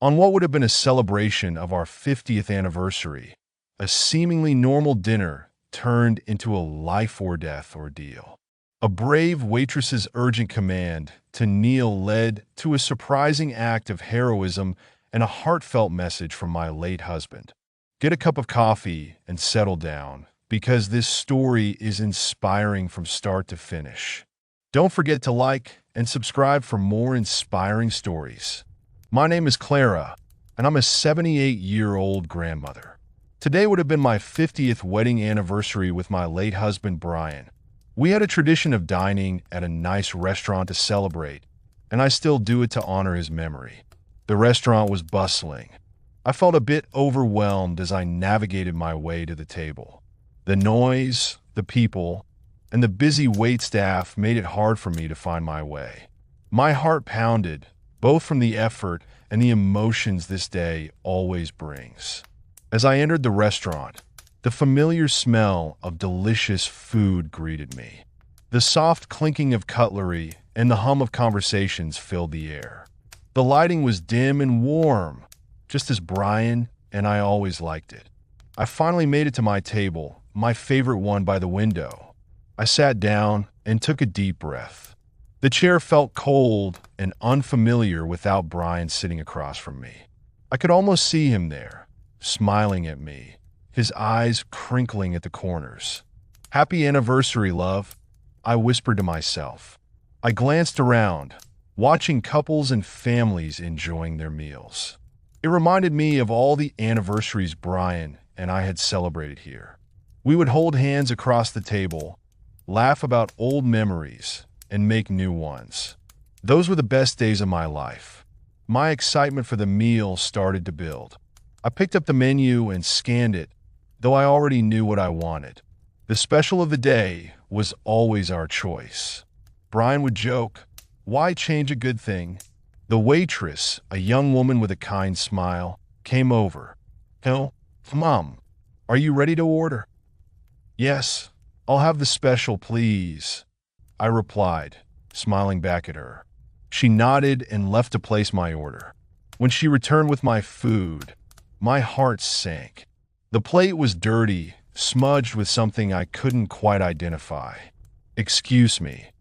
On what would have been a celebration of our 50th anniversary, a seemingly normal dinner turned into a life-or-death ordeal. A brave waitress's urgent command to kneel led to a surprising act of heroism and a heartfelt message from my late husband. Get a cup of coffee and settle down, because this story is inspiring from start to finish. Don't forget to like and subscribe for more inspiring stories. My name is Clara, and I'm a 78-year-old grandmother. Today would have been my 50th wedding anniversary with my late husband, Brian. We had a tradition of dining at a nice restaurant to celebrate, and I still do it to honor his memory. The restaurant was bustling. I felt a bit overwhelmed as I navigated my way to the table. The noise, the people, and the busy wait staff made it hard for me to find my way. My heart pounded, both from the effort and the emotions this day always brings. As I entered the restaurant, the familiar smell of delicious food greeted me. The soft clinking of cutlery and the hum of conversations filled the air. The lighting was dim and warm, just as Brian and I always liked it. I finally made it to my table, my favorite one by the window. I sat down and took a deep breath. The chair felt cold and unfamiliar without Brian sitting across from me. I could almost see him there, smiling at me, his eyes crinkling at the corners. "Happy anniversary, love," I whispered to myself. I glanced around, watching couples and families enjoying their meals. It reminded me of all the anniversaries Brian and I had celebrated here. We would hold hands across the table, laugh about old memories, and make new ones. Those were the best days of my life. My excitement for the meal started to build. I picked up the menu and scanned it, though I already knew what I wanted. The special of the day was always our choice. Brian would joke, "Why change a good thing?" The waitress, a young woman with a kind smile, came over. "Oh, Mom, are you ready to order?" "Yes, I'll have the special, please," I replied, smiling back at her. She nodded and left to place my order. When she returned with my food, my heart sank. The plate was dirty, smudged with something I couldn't quite identify. "Excuse me,"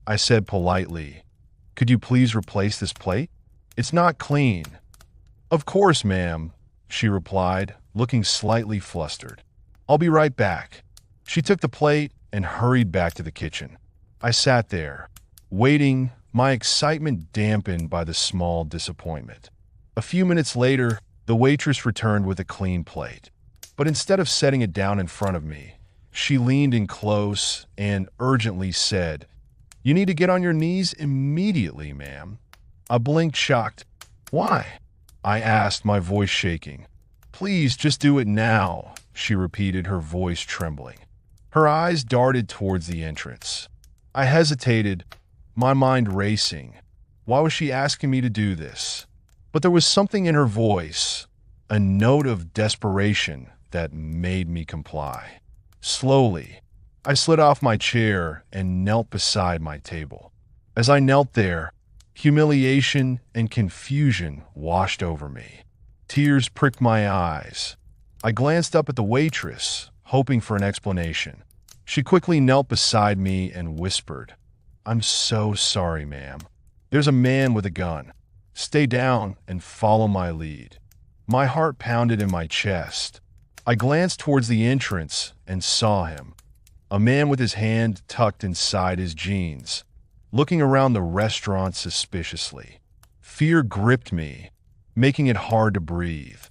I said politely. "Could you please replace this plate? It's not clean." "Of course, ma'am," she replied, looking slightly flustered. "I'll be right back." She took the plate and hurried back to the kitchen. I sat there, waiting, my excitement dampened by the small disappointment. A few minutes later, the waitress returned with a clean plate. But instead of setting it down in front of me, she leaned in close and urgently said, "You need to get on your knees immediately, ma'am." I blinked, shocked. "Why?" I asked, my voice shaking. "Please, just do it now," she repeated, her voice trembling. Her eyes darted towards the entrance. I hesitated, my mind racing. Why was she asking me to do this? But there was something in her voice, a note of desperation that made me comply. Slowly, I slid off my chair and knelt beside my table. As I knelt there, humiliation and confusion washed over me. Tears pricked my eyes. I glanced up at the waitress, hoping for an explanation. She quickly knelt beside me and whispered, "I'm so sorry, ma'am. There's a man with a gun. Stay down and follow my lead." My heart pounded in my chest. I glanced towards the entrance and saw him, a man with his hand tucked inside his jeans, looking around the restaurant suspiciously. Fear gripped me, making it hard to breathe.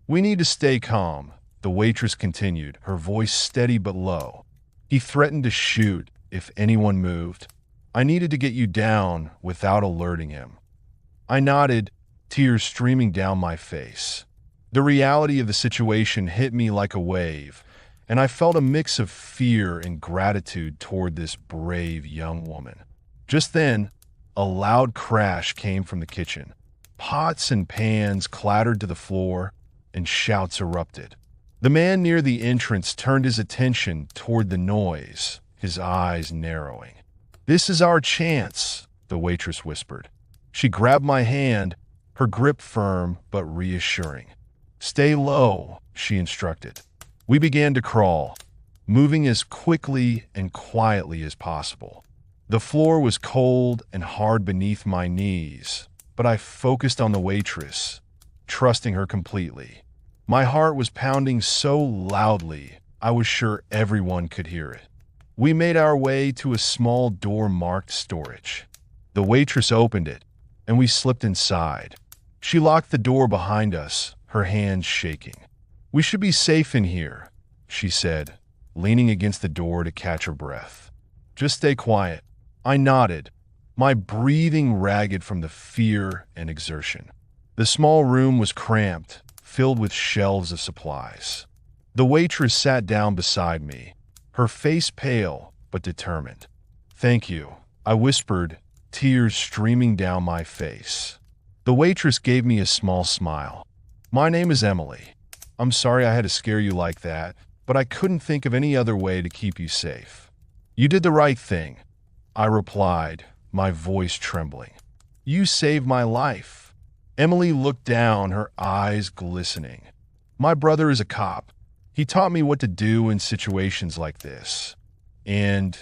"We need to stay calm," the waitress continued, her voice steady but low. "He threatened to shoot if anyone moved. I needed to get you down without alerting him." I nodded, tears streaming down my face. The reality of the situation hit me like a wave, and I felt a mix of fear and gratitude toward this brave young woman. Just then, a loud crash came from the kitchen. Pots and pans clattered to the floor, and shouts erupted. The man near the entrance turned his attention toward the noise, his eyes narrowing. "This is our chance," the waitress whispered. She grabbed my hand, her grip firm but reassuring. "Stay low," she instructed. We began to crawl, moving as quickly and quietly as possible. The floor was cold and hard beneath my knees, but I focused on the waitress, trusting her completely. My heart was pounding so loudly, I was sure everyone could hear it. We made our way to a small door marked storage. The waitress opened it, and we slipped inside. She locked the door behind us, her hands shaking. "We should be safe in here," she said, leaning against the door to catch her breath. "Just stay quiet." I nodded, my breathing ragged from the fear and exertion. The small room was cramped, filled with shelves of supplies. The waitress sat down beside me, her face pale but determined. "Thank you," I whispered, tears streaming down my face. The waitress gave me a small smile. "My name is Emily. I'm sorry I had to scare you like that, but I couldn't think of any other way to keep you safe." "You did the right thing," I replied, my voice trembling. "You saved my life." Emily looked down, her eyes glistening. "My brother is a cop. He taught me what to do in situations like this. And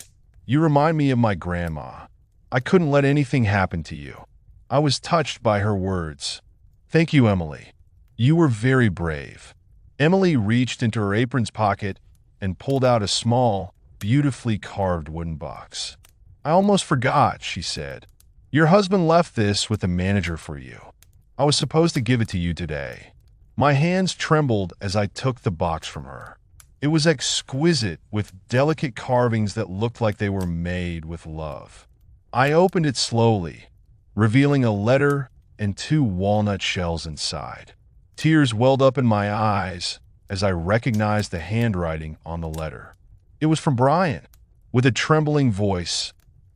you remind me of my grandma. I couldn't let anything happen to you." I was touched by her words. "Thank you, Emily. You were very brave." Emily reached into her apron's pocket and pulled out a small, beautifully carved wooden box. "I almost forgot," she said. "Your husband left this with the manager for you. I was supposed to give it to you today." My hands trembled as I took the box from her. It was exquisite, with delicate carvings that looked like they were made with love. I opened it slowly, revealing a letter and 2 walnut shells inside. Tears welled up in my eyes as I recognized the handwriting on the letter. It was from Brian. With a trembling voice,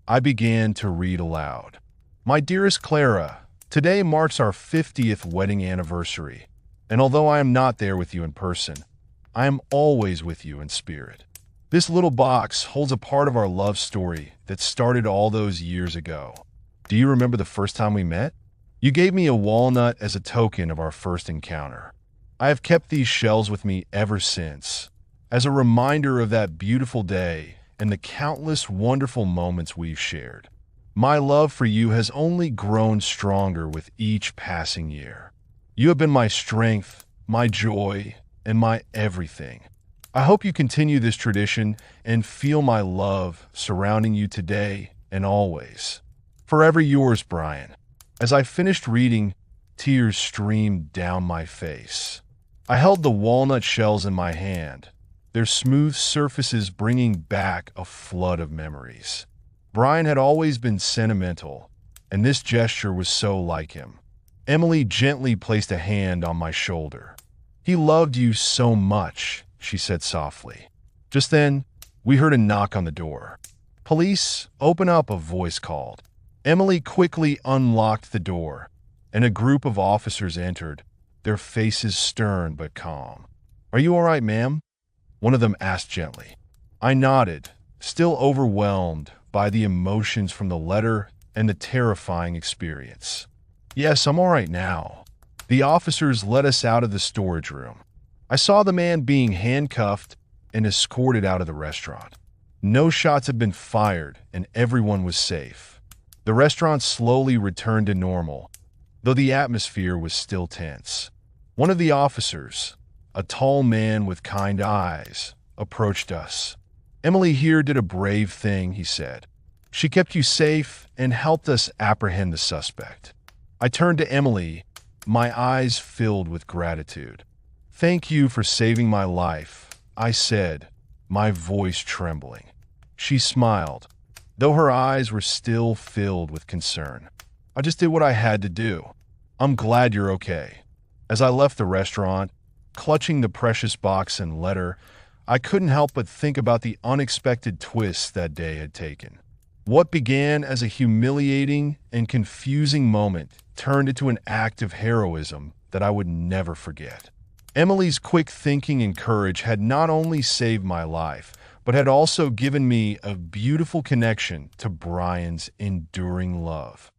I began to read aloud. "My dearest Clara, today marks our 50th wedding anniversary, and although I am not there with you in person, I am always with you in spirit. This little box holds a part of our love story that started all those years ago. Do you remember the first time we met? You gave me a walnut as a token of our first encounter. I have kept these shells with me ever since, as a reminder of that beautiful day and the countless wonderful moments we've shared. My love for you has only grown stronger with each passing year. You have been my strength, my joy, and my everything. I hope you continue this tradition and feel my love surrounding you today and always. Forever yours, Brian." As I finished reading, tears streamed down my face. I held the walnut shells in my hand, their smooth surfaces bringing back a flood of memories. Brian had always been sentimental, and this gesture was so like him. Emily gently placed a hand on my shoulder. "He loved you so much," she said softly. Just then, we heard a knock on the door. "Police, open up," a voice called. Emily quickly unlocked the door, and a group of officers entered, their faces stern but calm. "Are you all right, ma'am?" one of them asked gently. I nodded, still overwhelmed by the emotions from the letter and the terrifying experience. "Yes, I'm all right now." The officers led us out of the storage room. I saw the man being handcuffed and escorted out of the restaurant. No shots had been fired, and everyone was safe. The restaurant slowly returned to normal, though the atmosphere was still tense. One of the officers, a tall man with kind eyes, approached us. "Emily here did a brave thing," he said. "She kept you safe and helped us apprehend the suspect." I turned to Emily, my eyes filled with gratitude. "Thank you for saving my life," I said, my voice trembling. She smiled, though her eyes were still filled with concern. "I just did what I had to do. I'm glad you're okay." As I left the restaurant, clutching the precious box and letter, I couldn't help but think about the unexpected twists that day had taken. What began as a humiliating and confusing moment turned into an act of heroism that I would never forget. Emily's quick thinking and courage had not only saved my life, but had also given me a beautiful connection to Brian's enduring love.